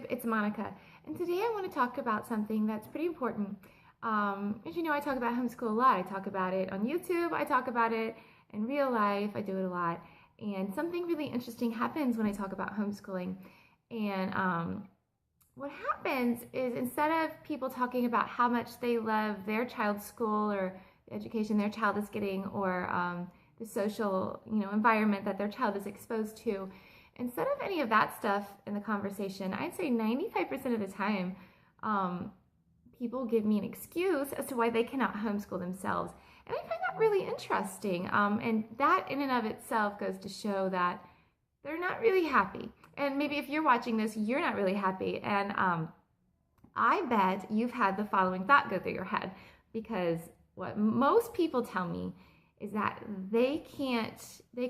it's Monica, and today I want to talk about something that's pretty important. As you know, I talk about homeschool a lot. I talk about it on YouTube, I talk about it in real life, I do it a lot, and something really interesting happens when I talk about homeschooling. And what happens is, instead of people talking about how much they love their child's school or the education their child is getting, or the social environment that their child is exposed to, instead of any of that stuff in the conversation, I'd say 95% of the time, people give me an excuse as to why they cannot homeschool themselves. And I find that really interesting. And that in and of itself goes to show that they're not really happy. And maybe if you're watching this, you're not really happy. And I bet you've had the following thought go through your head, because what most people tell me is that they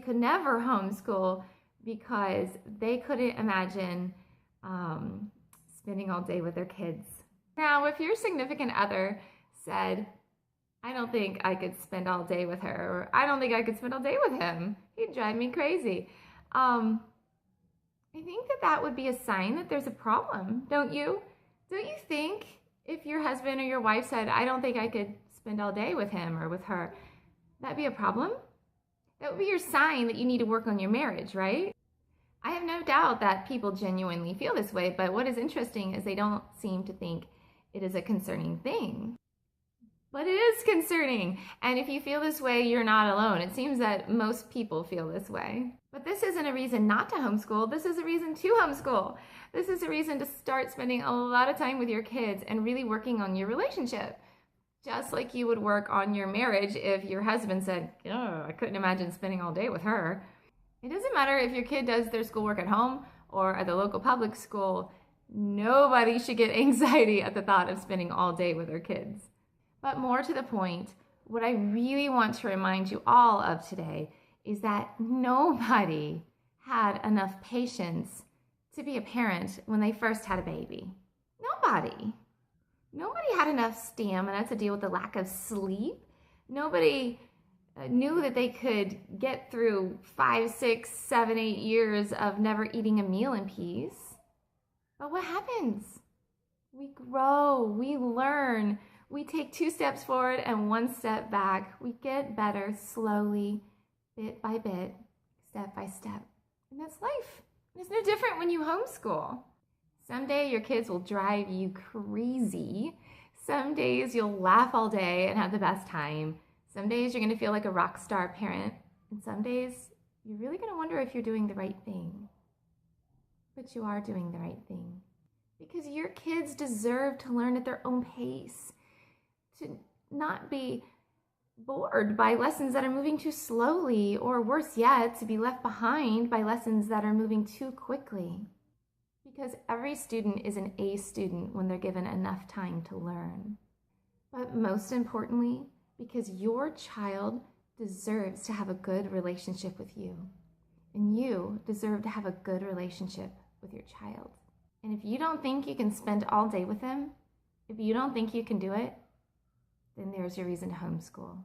could never homeschool because they couldn't imagine spending all day with their kids. Now, if your significant other said, I don't think I could spend all day with her, or I don't think I could spend all day with him, he'd drive me crazy. I think that would be a sign that there's a problem, don't you? Don't you think if your husband or your wife said, I don't think I could spend all day with him or with her, that'd be a problem? That would be your sign that you need to work on your marriage, right? I have no doubt that people genuinely feel this way, but what is interesting is they don't seem to think it is a concerning thing. But it is concerning, and if you feel this way, you're not alone. It seems that most people feel this way. But this isn't a reason not to homeschool. This is a reason to homeschool. This is a reason to start spending a lot of time with your kids and really working on your relationship. Just like you would work on your marriage if your husband said, oh, I couldn't imagine spending all day with her. It doesn't matter if your kid does their schoolwork at home or at the local public school. Nobody should get anxiety at the thought of spending all day with their kids. But more to the point, what I really want to remind you all of today is that nobody had enough patience to be a parent when they first had a baby. Nobody. Nobody had enough stamina to deal with the lack of sleep. Nobody knew that they could get through 5, 6, 7, 8 years of never eating a meal in peace. But what happens? We grow, we learn, we take 2 steps forward and 1 step back. We get better slowly, bit by bit, step by step. And that's life. It's no different when you homeschool. Someday your kids will drive you crazy. Some days you'll laugh all day and have the best time. Some days you're going to feel like a rock star parent. And some days you're really going to wonder if you're doing the right thing. But you are doing the right thing. Because your kids deserve to learn at their own pace. To not be bored by lessons that are moving too slowly, or worse yet, to be left behind by lessons that are moving too quickly. Because every student is an A student when they're given enough time to learn. But most importantly, because your child deserves to have a good relationship with you. And you deserve to have a good relationship with your child. And if you don't think you can spend all day with them, if you don't think you can do it, then there's your reason to homeschool.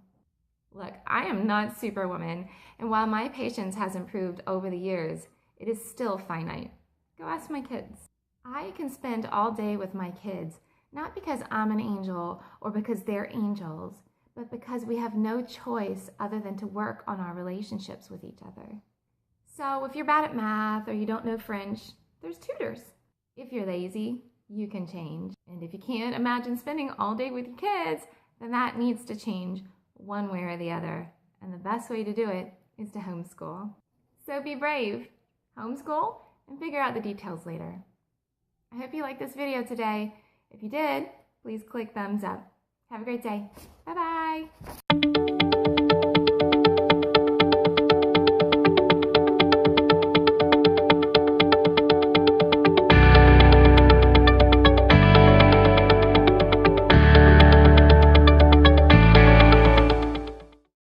Look, I am not Superwoman, and while my patience has improved over the years, it is still finite. Go ask my kids. I can spend all day with my kids, not because I'm an angel or because they're angels, but because we have no choice other than to work on our relationships with each other. So if you're bad at math or you don't know French, there's tutors. If you're lazy, you can change. And if you can't imagine spending all day with your kids, then that needs to change one way or the other. And the best way to do it is to homeschool. So be brave, homeschool, and figure out the details later. I hope you liked this video today. If you did, please click thumbs up. Have a great day. Bye-bye.